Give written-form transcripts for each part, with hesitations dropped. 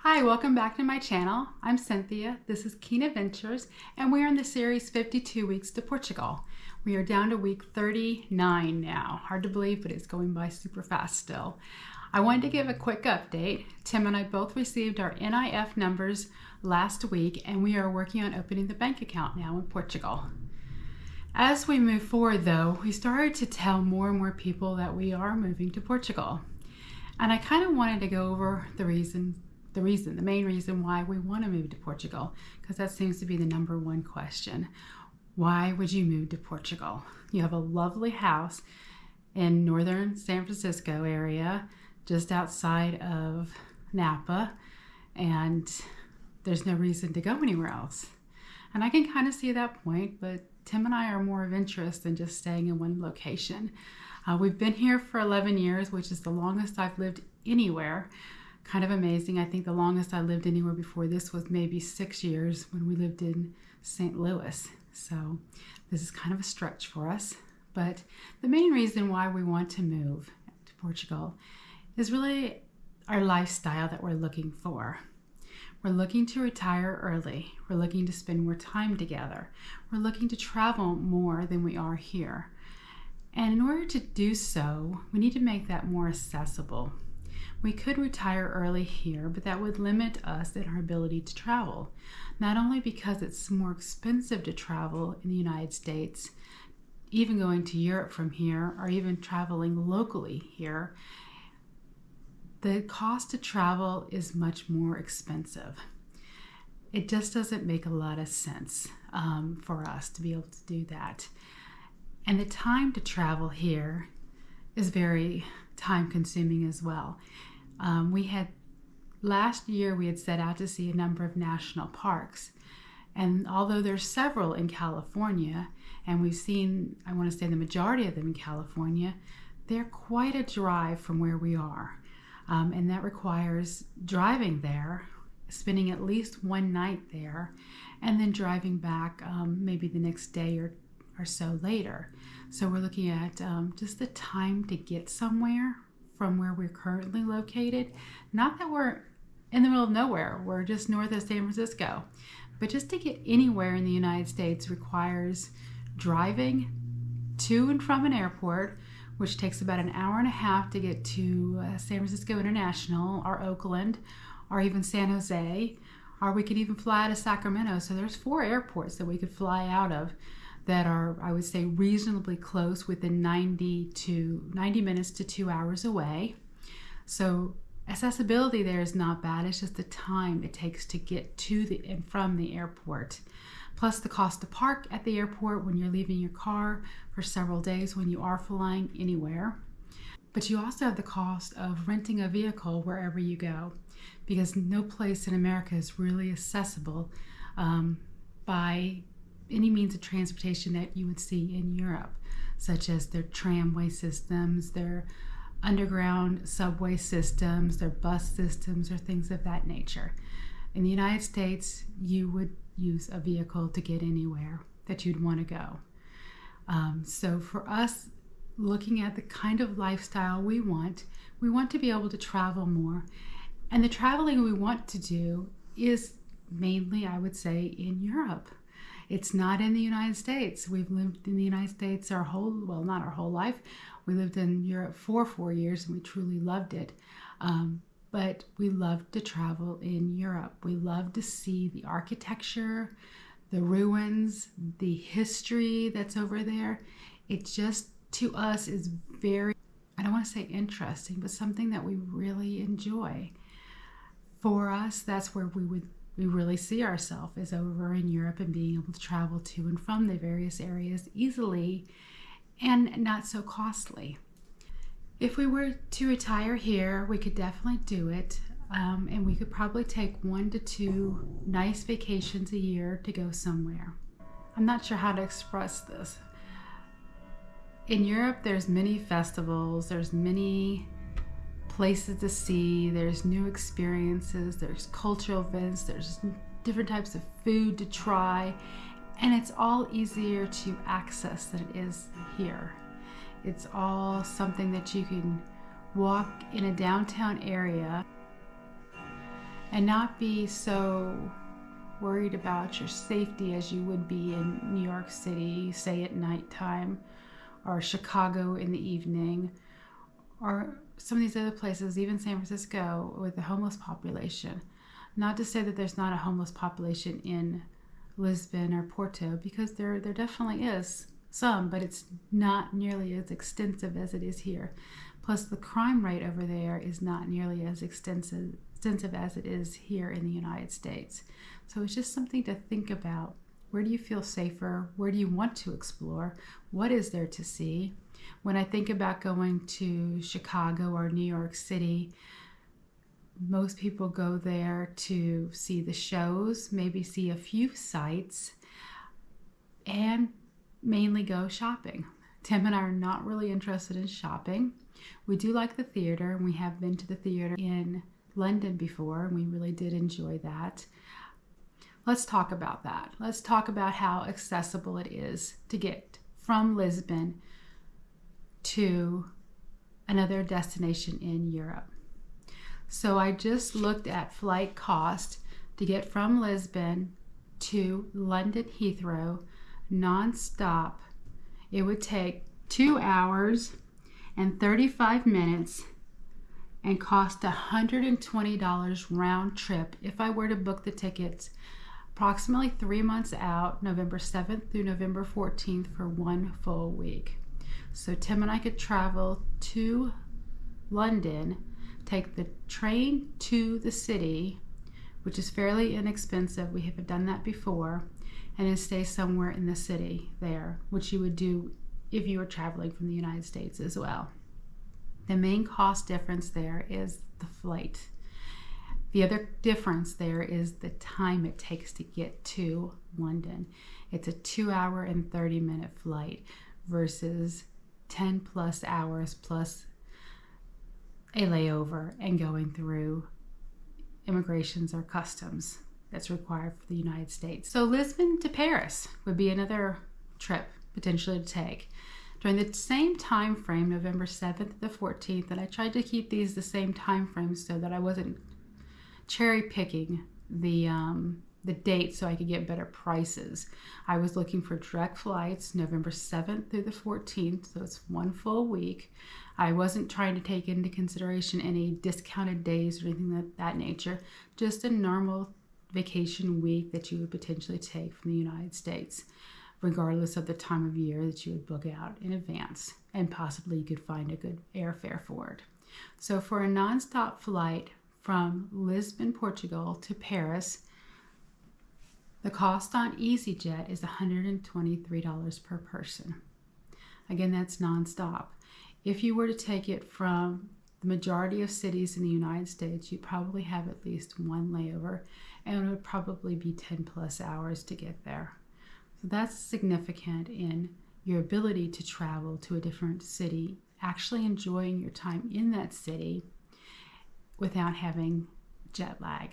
Hi, welcome back to my channel. I'm Cynthia. This is Keen Adventures, and we're in the series 52 Weeks to Portugal. We are down to week 39 now. Hard to believe, but it's going by super fast still. I wanted to give a quick update. Tim and I both received our NIF numbers last week, and we are working on opening the bank account now in Portugal. As we move forward, though, we started to tell more and more people that we are moving to Portugal. And I kind of wanted to go over the main reason why we want to move to Portugal, because that seems to be the number one question. Why would you move to Portugal? You have a lovely house in northern San Francisco area, just outside of Napa, and there's no reason to go anywhere else. And I can kind of see that point, but Tim and I are more of interest than just staying in one location. We've been here for 11 years, which is the longest I've lived anywhere. Kind of amazing. I think the longest I lived anywhere before this was maybe 6 years when we lived in St. Louis. So this is kind of a stretch for us. But the main reason why we want to move to Portugal is really our lifestyle that we're looking for. We're looking to retire early. We're looking to spend more time together. We're looking to travel more than we are here. And in order to do so, we need to make that more accessible. We could retire early here, but that would limit us in our ability to travel. Not only because it's more expensive to travel in the United States, even going to Europe from here, or even traveling locally here, the cost to travel is much more expensive. It just doesn't make a lot of sense for us to be able to do that. And the time to travel here is very time consuming as well. Last year we had set out to see a number of national parks, and although there's several in California, and we've seen, I want to say, the majority of them in California, they're quite a drive from where we are, and that requires driving there, spending at least one night there, and then driving back maybe the next day or so later. So we're looking at just the time to get somewhere from where we're currently located. Not that we're in the middle of nowhere, we're just north of San Francisco, but just to get anywhere in the United States requires driving to and from an airport, which takes about an hour and a half to get to San Francisco International or Oakland or even San Jose, or we could even fly out of Sacramento. So there's 4 airports that we could fly out of that are, I would say, reasonably close, within 90 minutes to 2 hours away. So accessibility there is not bad. It's just the time it takes to get to and from the airport, plus the cost to park at the airport when you're leaving your car for several days when you are flying anywhere. But you also have the cost of renting a vehicle wherever you go, because no place in America is really accessible by any means of transportation that you would see in Europe, such as their tramway systems, their underground subway systems, their bus systems, or things of that nature. In the United States, you would use a vehicle to get anywhere that you'd want to go. So for us, looking at the kind of lifestyle we want to be able to travel more. And the traveling we want to do is mainly, I would say, in Europe. It's not in the United States. We've lived in the United States not our whole life. We lived in Europe for 4 years and we truly loved it. But we love to travel in Europe. We love to see the architecture, the ruins, the history that's over there. It just, to us, is very, I don't want to say interesting, but something that we really enjoy. For us, that's where we really see ourselves, is over in Europe and being able to travel to and from the various areas easily and not so costly. If we were to retire here, we could definitely do it, and we could probably take 1 to 2 nice vacations a year to go somewhere. I'm not sure how to express this. In Europe, there's many festivals, there's many places to see, there's new experiences, there's cultural events, there's different types of food to try, and it's all easier to access than it is here. It's all something that you can walk in a downtown area and not be so worried about your safety as you would be in New York City, say at nighttime, or Chicago in the evening, or some of these other places, even San Francisco, with the homeless population. Not to say that there's not a homeless population in Lisbon or Porto, because there definitely is some, but it's not nearly as extensive as it is here. Plus, the crime rate over there is not nearly as extensive as it is here in the United States. So it's just something to think about. Where do you feel safer? Where do you want to explore? What is there to see? When I think about going to Chicago or New York City, most people go there to see the shows, maybe see a few sites, and mainly go shopping. Tim and I are not really interested in shopping. We do like the theater, and we have been to the theater in London before, and we really did enjoy that. Let's talk about that. Let's talk about how accessible it is to get from Lisbon to another destination in Europe. So I just looked at flight cost to get from Lisbon to London Heathrow non-stop. It would take 2 hours and 35 minutes and cost $120 round trip if I were to book the tickets approximately 3 months out, November 7th through November 14th, for 1 full week. So Tim and I could travel to London, take the train to the city, which is fairly inexpensive. We haven't done that before, and then stay somewhere in the city there, which you would do if you were traveling from the United States as well. The main cost difference there is the flight. The other difference there is the time it takes to get to London. It's a 2 hour and 30-minute flight versus 10 plus hours plus a layover and going through immigrations or customs that's required for the United States. So Lisbon to Paris would be another trip potentially to take during the same time frame, November 7th to the 14th, and I tried to keep these the same time frame so that I wasn't cherry picking the date so I could get better prices. I was looking for direct flights November 7th through the 14th, so it's 1 full week. I wasn't trying to take into consideration any discounted days or anything of that nature, just a normal vacation week that you would potentially take from the United States, regardless of the time of year that you would book out in advance, and possibly you could find a good airfare for it. So for a nonstop flight from Lisbon, Portugal to Paris, the cost on EasyJet is $123 per person. Again, that's nonstop. If you were to take it from the majority of cities in the United States, you'd probably have at least one layover, and it would probably be 10 plus hours to get there. So that's significant in your ability to travel to a different city, actually enjoying your time in that city without having jet lag.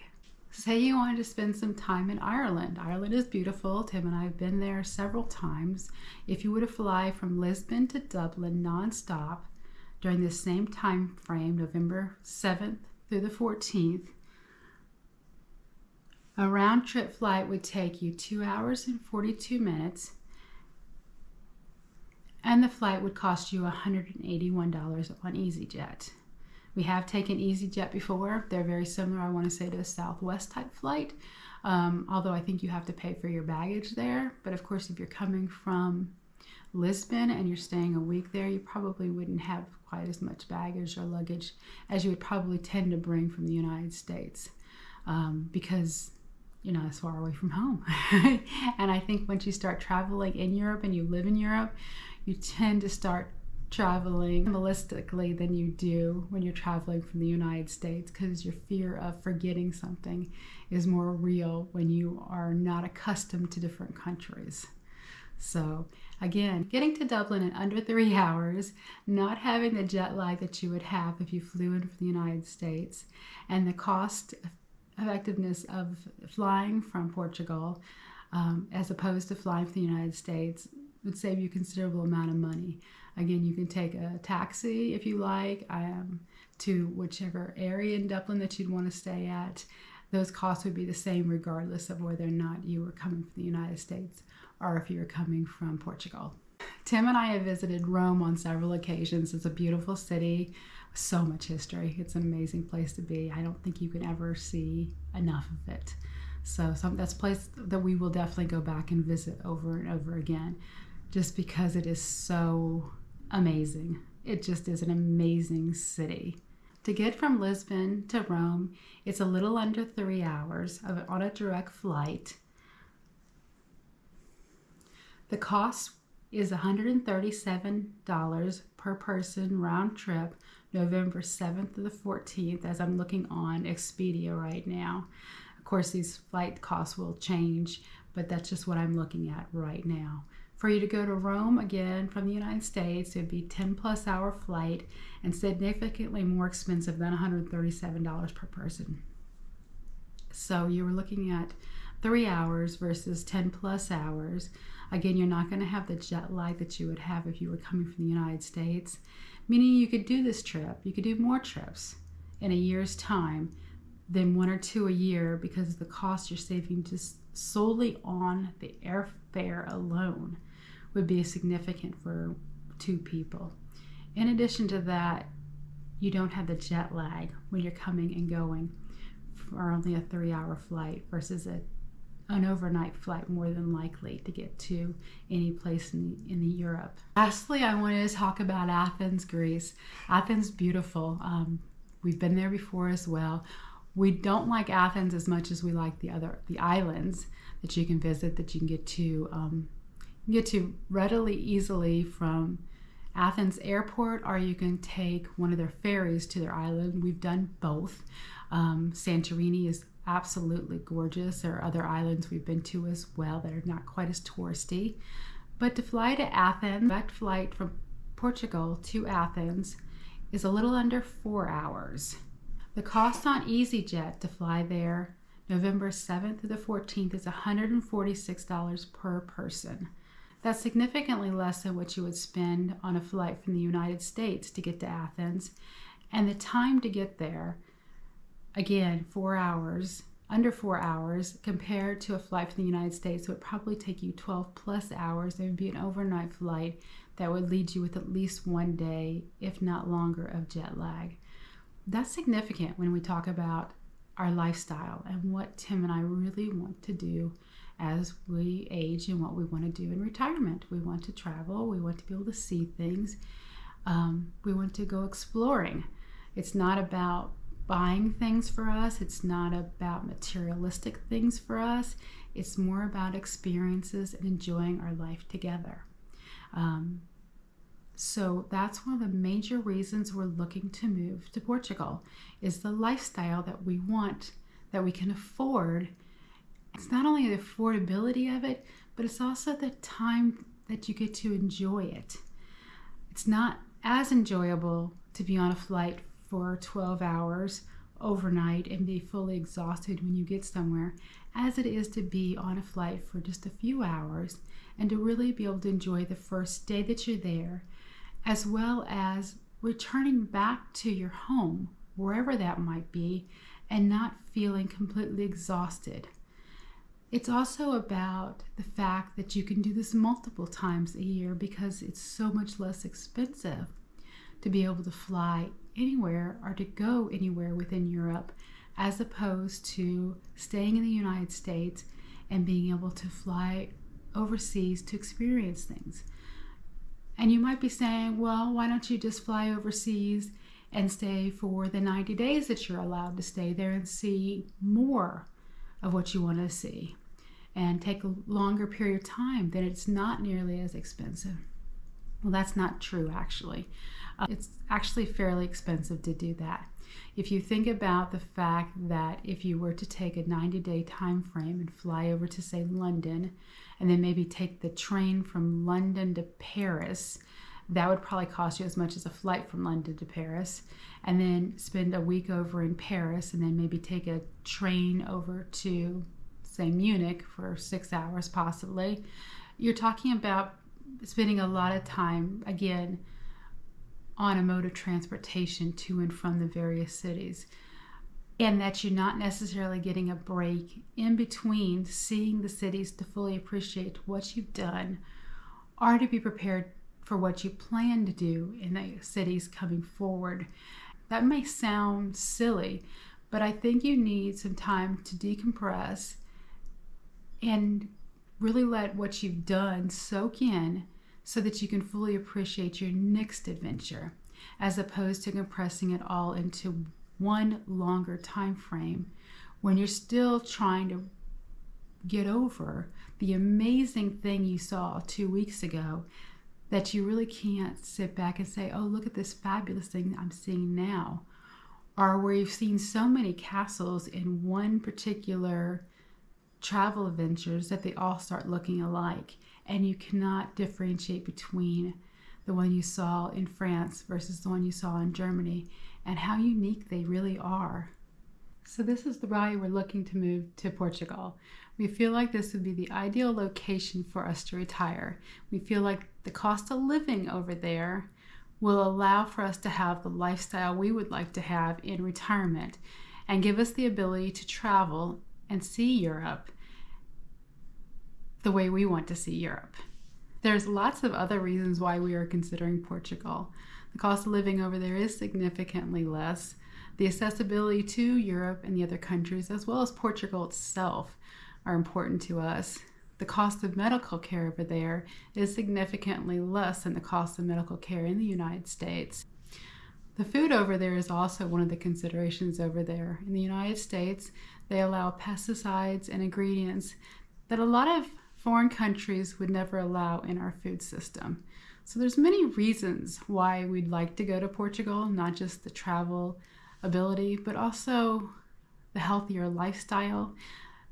Say you wanted to spend some time in Ireland. Ireland is beautiful. Tim and I have been there several times. If you were to fly from Lisbon to Dublin nonstop during the same time frame, November 7th through the 14th, a round trip flight would take you 2 hours and 42 minutes, and the flight would cost you $181 on EasyJet. We have taken EasyJet before. They're very similar, I want to say, to a Southwest type flight, although I think you have to pay for your baggage there. But of course, if you're coming from Lisbon and you're staying a week there, you probably wouldn't have quite as much baggage or luggage as you would probably tend to bring from the United States, because you're not as far away from home. And I think once you start traveling in Europe and you live in Europe, you tend to start traveling minimalistically than you do when you're traveling from the United States, because your fear of forgetting something is more real when you are not accustomed to different countries. So again, getting to Dublin in under 3 hours, not having the jet lag that you would have if you flew in from the United States, and the cost effectiveness of flying from Portugal as opposed to flying from the United States would save you a considerable amount of money. Again, you can take a taxi if you like to whichever area in Dublin that you'd want to stay at. those costs would be the same regardless of whether or not you were coming from the United States or if you were coming from Portugal. Tim and I have visited Rome on several occasions. It's a beautiful city, so much history. It's an amazing place to be. I don't think you can ever see enough of it. So that's a place that we will definitely go back and visit over and over again, just because it is so amazing. It just is an amazing city. To get from Lisbon to Rome, it's a little under 3 hours on a direct flight. The cost is $137 per person round trip, November 7th to the 14th, as I'm looking on Expedia right now. Of course, these flight costs will change, but that's just what I'm looking at right now. For you to go to Rome, again, from the United States, it would be 10+ hour flight and significantly more expensive than $137 per person. So you were looking at 3 hours versus 10+ hours. Again, you're not going to have the jet lag that you would have if you were coming from the United States, meaning you could do this trip. You could do more trips in a year's time than 1 or 2 a year, because of the cost you're saving just solely on the airfare alone would be significant for 2 people. In addition to that, you don't have the jet lag when you're coming and going for only a 3-hour flight versus an overnight flight, more than likely to get to any place in Europe. Lastly, I wanted to talk about Athens, Greece. Athens, beautiful. We've been there before as well. We don't like Athens as much as we like the islands that you can visit, that you can get to readily, easily from Athens airport, or you can take one of their ferries to their island. We've done both. Santorini is absolutely gorgeous. There are other islands we've been to as well that are not quite as touristy. But to fly to Athens, direct flight from Portugal to Athens is a little under 4 hours. The cost on EasyJet to fly there November 7th to the 14th is $146 per person. That's significantly less than what you would spend on a flight from the United States to get to Athens. And the time to get there, again, 4 hours, under 4 hours, compared to a flight from the United States, would probably take you 12+ hours. There would be an overnight flight that would lead you with at least 1 day, if not longer, of jet lag. That's significant when we talk about our lifestyle and what Tim and I really want to do as we age and what we want to do in retirement. We want to travel. We want to be able to see things. We want to go exploring. It's not about buying things for us. It's not about materialistic things for us. It's more about experiences and enjoying our life together. So that's one of the major reasons we're looking to move to Portugal, is the lifestyle that we want, that we can afford. It's not only the affordability of it, but it's also the time that you get to enjoy it. It's not as enjoyable to be on a flight for 12 hours overnight and be fully exhausted when you get somewhere, as it is to be on a flight for just a few hours and to really be able to enjoy the first day that you're there, as well as returning back to your home, wherever that might be, and not feeling completely exhausted. It's also about the fact that you can do this multiple times a year, because it's so much less expensive to be able to fly anywhere or to go anywhere within Europe, as opposed to staying in the United States and being able to fly overseas to experience things. And you might be saying, well, why don't you just fly overseas and stay for the 90 days that you're allowed to stay there and see more of what you want to see and take a longer period of time? Then it's not nearly as expensive. Well, that's not true, actually. It's actually fairly expensive to do that. If you think about the fact that if you were to take a 90-day time frame and fly over to, say, London, and then maybe take the train from London to Paris, that would probably cost you as much as a flight from London to Paris, and then spend a week over in Paris, and then maybe take a train over to, say, Munich for 6 hours possibly. You're talking about spending a lot of time, again, on a mode of transportation to and from the various cities. and that you're not necessarily getting a break in between seeing the cities to fully appreciate what you've done or to be prepared for what you plan to do in the cities coming forward. That may sound silly, but I think you need some time to decompress and really let what you've done soak in so that you can fully appreciate your next adventure, as opposed to compressing it all into one longer time frame when you're still trying to get over the amazing thing you saw 2 weeks ago, that you really can't sit back and say, oh, look at this fabulous thing I'm seeing now. Or where you've seen so many castles in one particular travel adventures that they all start looking alike, and you cannot differentiate between the one you saw in France versus the one you saw in Germany and how unique they really are. So this is why we're looking to move to Portugal. We feel like this would be the ideal location for us to retire. We feel like the cost of living over there will allow for us to have the lifestyle we would like to have in retirement and give us the ability to travel and see Europe the way we want to see Europe. There's lots of other reasons why we are considering Portugal. The cost of living over there is significantly less. The accessibility to Europe and the other countries, as well as Portugal itself, are important to us. The cost of medical care over there is significantly less than the cost of medical care in the United States. The food over there is also one of the considerations over there. In the United States, they allow pesticides and ingredients that a lot of foreign countries would never allow in our food system. So there's many reasons why we'd like to go to Portugal, not just the travel ability, but also the healthier lifestyle,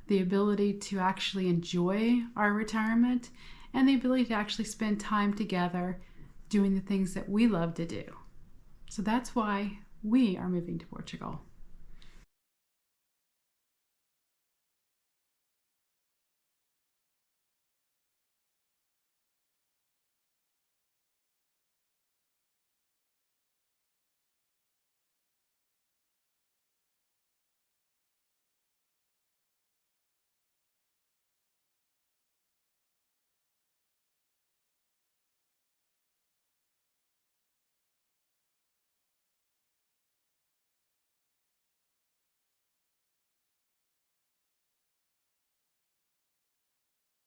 the ability to actually enjoy our retirement, and the ability to actually spend time together doing the things that we love to do. So that's why we are moving to Portugal.